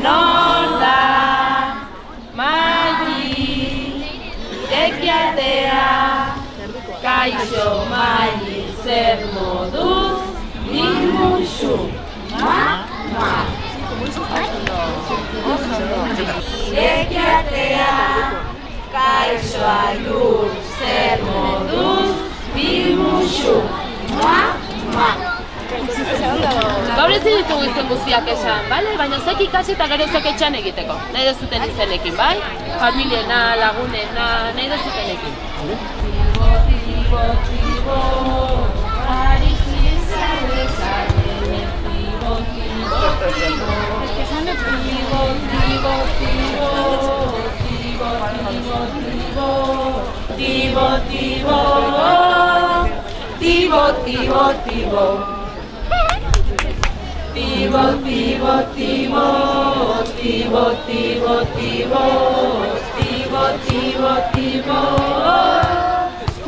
Non da, Maili, irekiatea, kaixo Maili, zer moduz, nimuxu, irekiatea, kaixo Aiur, zer moduz, nimuxu, Gaur ez ditugu izen guztiak esan, bale? Baina zek ikasi eta gero zek etxan egiteko. Nahi dezuten izenekin, bai? Familiena, lagunena, nahi dezuten Tibo, tibo, tibo, arizizale, zale, tibo, tibo, tibo, tibo, tibo, tibo, tibo, tibo, tibo, tibo, tibo, tibo, Tibo, tibo, tibo, tibo, tibo, tibo, tibo, tibo, tibo,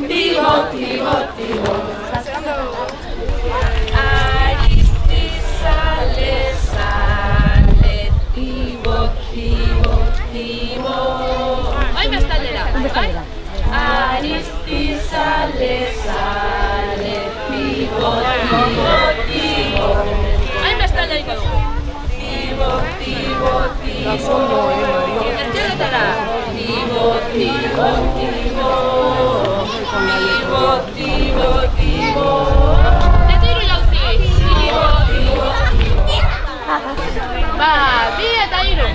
tibo, tibo, tibo. Aristizale, sale, tibo, tibo, tibo. Bai, bestaldera, bai? Aristizale, sale, tibo, tibo, tibo. Tibo, tibo, tibo, ezkerretara. Tibo, tibo, tibo, tibo, tibo, tibo. Eta hiru jauzi. Tibo, tibo, tibo. Ba, bi eta hiru.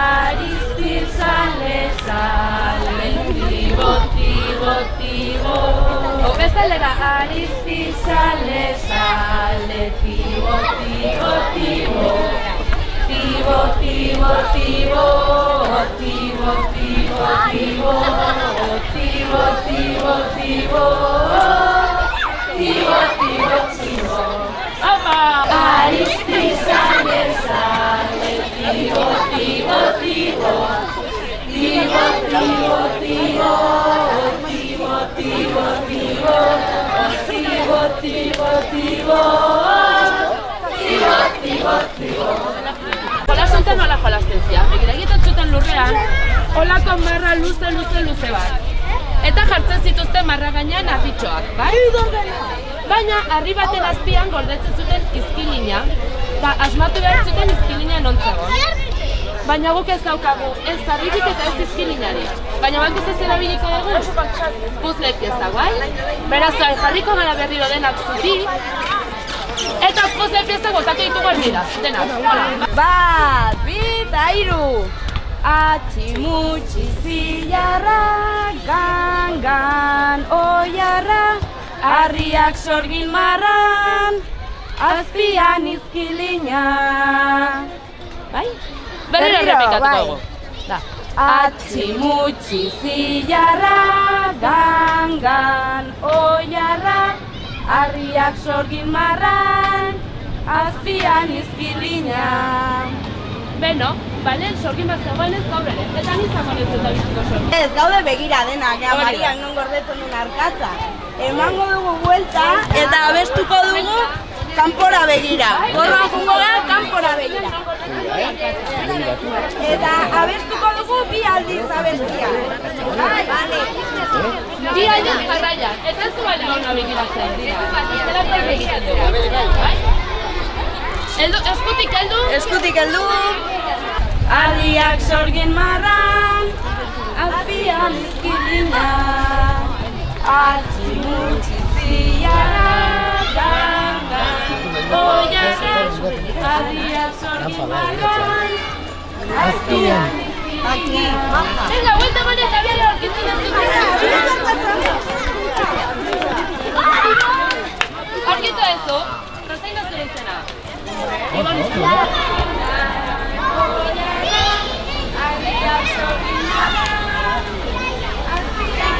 Aristizale, sale, tibo, tibo, tibo. Bestaldera, aristizale, sale, tibo, tibo, tibo. Tibo, tibo, tibo, tibo, tibo, tibo, tibo, tibo, tibo, tibo, tibo, tibo. Opa! Aristizale, sale, tibo, tibo, tibo, tibo, tibo, tibo, tibo, tibo, tibo, tibo, tibo, tibo, tibo. Jolas honetan nola jolasten zia. Begira egiten zuten lurrean, holako marra luze bat. Eta jartzen zituzten marra gainean arditxoak, bai? Baina harri baten azpian gordetzen zuten izkilina, eta asmatu behar zuten izkilina non zegoen. Baina guk ez daukagu, ez harririk eta ez izkilinari. Baina bankuz ez erabiliko dugu, puzle pieza, bai? Beraz, jarriko gara berriro denak zuti, eta puzle pieza gotako ditugu erdira, denak, hola. Bat, bi eta hiru. Atximutxi zilarra, gangan oiarra, harriak sorgin marran, azpian izkilina. Bai? Berriro errepikatuko dugu. Atximutxi zilarra, gangan oiarra, harriak sorgin marran, azpian izkilina. Beno, bale, sorgin bat zegoen ez gaur ere, eta nizako nezuta biziko sorgin. Ez, gaude begira denak, Mariak non gordetzen duen arkatza. Emango dugu buelta eta abestuko dugu kanpora begira. Gorroan jungo gara kanpora begira. Eta abestuko dugu bi aldiz abestia. Bale. Bi aldiz jarraian, eta ez zuela hona begiratzen. Eta egiten dugu. Eskutik heldu. Eskutik heldu. Harriak sorgin marran, azpian izkilina. Atximutxi zilarra, gangan oiarra, harriak sorgin marran, azpian izkilina. Venga, vuelta con esta, bien, aurkitzen ez dut. Aurkitu ezu, rozain da zure izena. Ibon izena. Harriak sorgin marran, azpian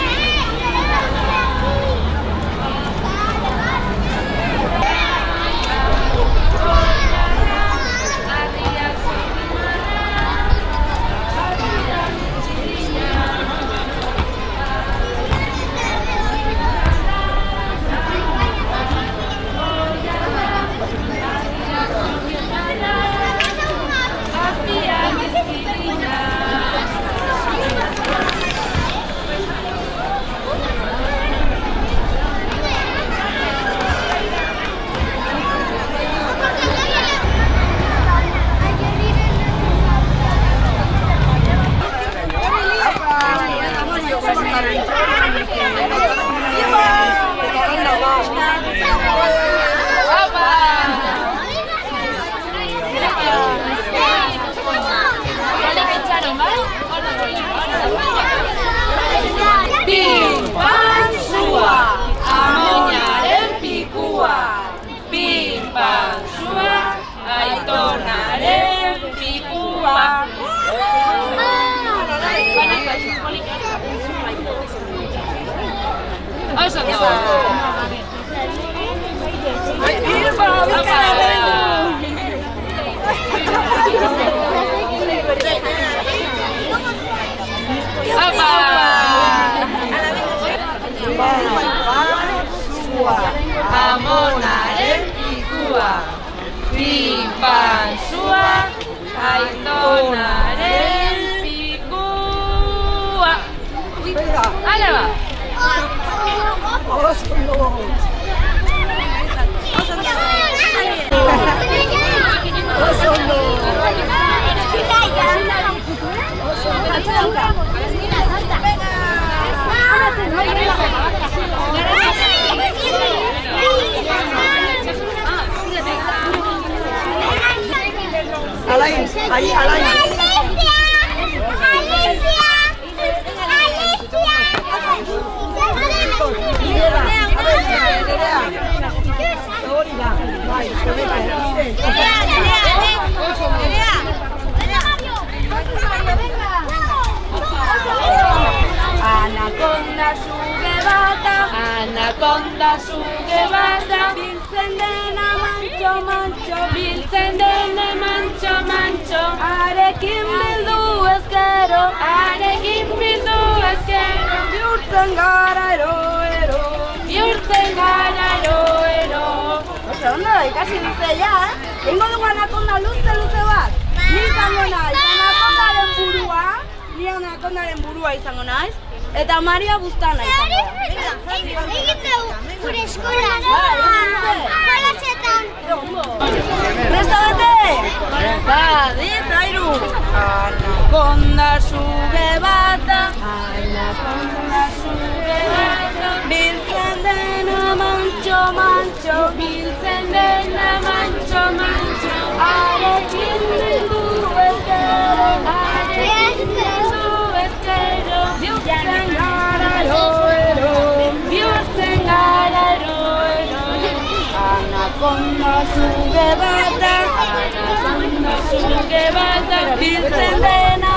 oso ondo. Amonaren ikua, pipansua, aitonaren pikua. Hala ba? Alain, ahí, Alain. Anaconda suge bata, anaconda suge bata, biltzen dena mantxo, mantxo, biltzen dena mantxo, mantxo, arekin bildu ezkero, arekin bildu ezkero, bihurtzen gara ero, ero, bihurtzen gara ero, ero. Oso ondo, ikasi duze ja, Ingo dugu anakonda luze bat. Ni izango naiz, anakondaren burua, ni anakondaren burua izango naiz, eta Maria buztana izango da. Egin dugu, gure eskolan. Jolasetan. Presta bate? Badi, trairu. Anakonda suge bata, anakonda suge bata, biltzen dena mantxo, mantxo, biltzen dena mantxo, mantxo, arekin bildu ezkero, arekin bildu ezkero, bihurtzen gara ero, bihurtzen gara ero, anakonda suge bata, biltzen dena